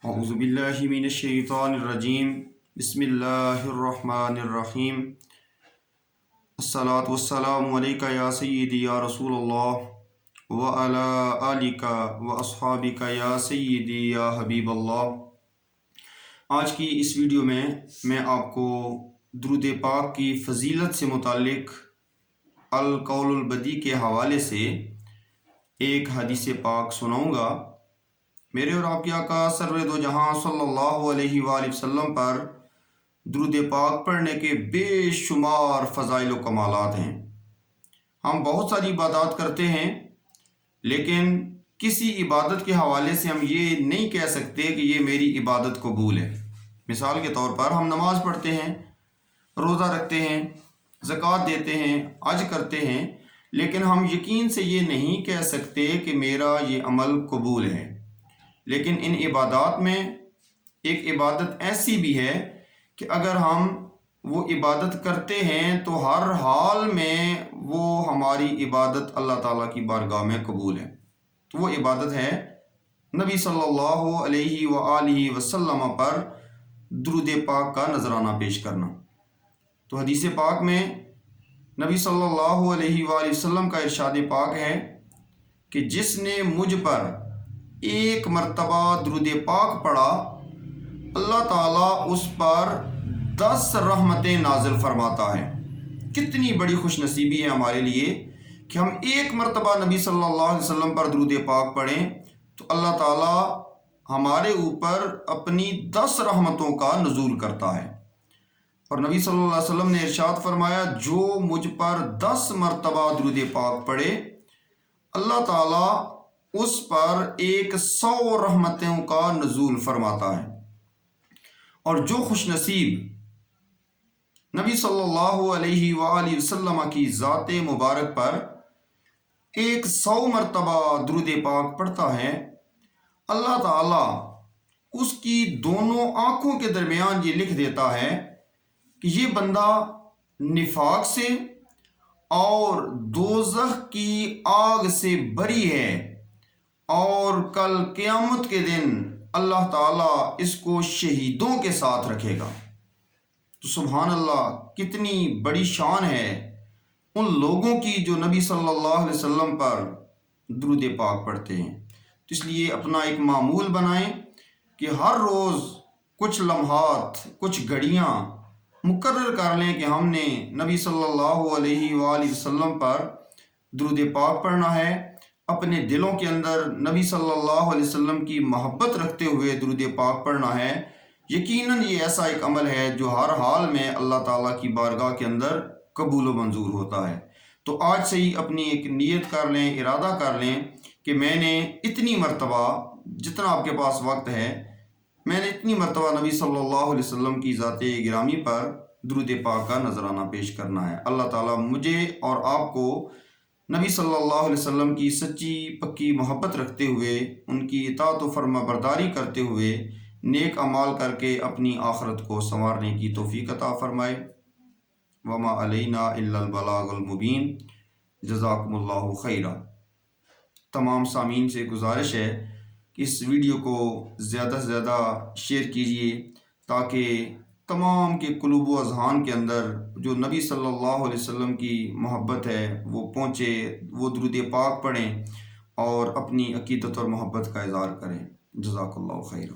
اعوذ باللہ من الشیطان الرجیم بسم اللہ الرحمن الرحیم الصلاۃ والسلام علیک یا سیدی یا رسول اللہ وعلی آلک واصحابک یا سیدی یا حبیب اللہ۔ آج کی اس ویڈیو میں آپ کو درود پاک کی فضیلت سے متعلق القول البدی کے حوالے سے ایک حدیث پاک سناؤں گا۔ میرے اور آپ کے آقا سرور دو جہاں صلی اللہ علیہ وآلہ وسلم پر درود پاک پڑھنے کے بے شمار فضائل و کمالات ہیں۔ ہم بہت ساری عبادات کرتے ہیں، لیکن کسی عبادت کے حوالے سے ہم یہ نہیں کہہ سکتے کہ یہ میری عبادت قبول ہے۔ مثال کے طور پر ہم نماز پڑھتے ہیں، روزہ رکھتے ہیں، زکوٰۃ دیتے ہیں، حج کرتے ہیں، لیکن ہم یقین سے یہ نہیں کہہ سکتے کہ میرا یہ عمل قبول ہے۔ لیکن ان عبادات میں ایک عبادت ایسی بھی ہے کہ اگر ہم وہ عبادت کرتے ہیں تو ہر حال میں وہ ہماری عبادت اللہ تعالیٰ کی بارگاہ میں قبول ہے۔ تو وہ عبادت ہے نبی صلی اللہ علیہ وآلہ وسلم پر درود پاک کا نذرانہ پیش کرنا۔ تو حدیث پاک میں نبی صلی اللہ علیہ وآلہ وسلم کا ارشاد پاک ہے کہ جس نے مجھ پر ایک مرتبہ درود پاک پڑھا، اللہ تعالیٰ اس پر 10 رحمتیں نازل فرماتا ہے۔ کتنی بڑی خوش نصیبی ہے ہمارے لیے کہ ہم ایک مرتبہ نبی صلی اللہ علیہ وسلم پر درود پاک پڑھیں تو اللہ تعالیٰ ہمارے اوپر اپنی 10 رحمتوں کا نزول کرتا ہے۔ اور نبی صلی اللہ علیہ وسلم نے ارشاد فرمایا، جو مجھ پر 10 مرتبہ درود پاک پڑھے، اللہ تعالیٰ اس پر 100 رحمتوں کا نزول فرماتا ہے۔ اور جو خوش نصیب نبی صلی اللہ علیہ وآلہ وسلم کی ذات مبارک پر 100 مرتبہ درود پاک پڑھتا ہے، اللہ تعالیٰ اس کی دونوں آنکھوں کے درمیان یہ لکھ دیتا ہے کہ یہ بندہ نفاق سے اور دوزخ کی آگ سے بری ہے، اور کل قیامت کے دن اللہ تعالیٰ اس کو شہیدوں کے ساتھ رکھے گا۔ تو سبحان اللہ، کتنی بڑی شان ہے ان لوگوں کی جو نبی صلی اللہ علیہ وسلم پر درود پاک پڑھتے ہیں۔ تو اس لیے اپنا ایک معمول بنائیں کہ ہر روز کچھ لمحات، کچھ گھڑیاں مقرر کر لیں کہ ہم نے نبی صلی اللہ علیہ وآلہ وسلم پر درود پاک پڑھنا ہے، اپنے دلوں کے اندر نبی صلی اللہ علیہ وسلم کی محبت رکھتے ہوئے درود پاک پڑھنا ہے۔ یقیناً یہ ایسا ایک عمل ہے جو ہر حال میں اللہ تعالیٰ کی بارگاہ کے اندر قبول و منظور ہوتا ہے۔ تو آج سے ہی اپنی ایک نیت کر لیں، ارادہ کر لیں کہ میں نے اتنی مرتبہ، جتنا آپ کے پاس وقت ہے، میں نے اتنی مرتبہ نبی صلی اللہ علیہ وسلم کی ذات گرامی پر درود پاک کا نذرانہ پیش کرنا ہے۔ اللہ تعالیٰ مجھے اور آپ کو نبی صلی اللہ علیہ وسلم کی سچی پکی محبت رکھتے ہوئے، ان کی اطاعت و فرما برداری کرتے ہوئے نیک اعمال کر کے اپنی آخرت کو سنوارنے کی توفیق عطا فرمائے۔ وما علینا الا البلاغ المبین۔ جزاکم اللہ خیرا۔ تمام سامعین سے گزارش ہے کہ اس ویڈیو کو زیادہ سے زیادہ شیئر کیجیے تاکہ تمام کے قلوب و اذہان کے اندر جو نبی صلی اللہ علیہ وسلم کی محبت ہے وہ پہنچے، وہ درود پاک پڑھیں اور اپنی عقیدت اور محبت کا اظہار کریں۔ جزاک اللہ خیر۔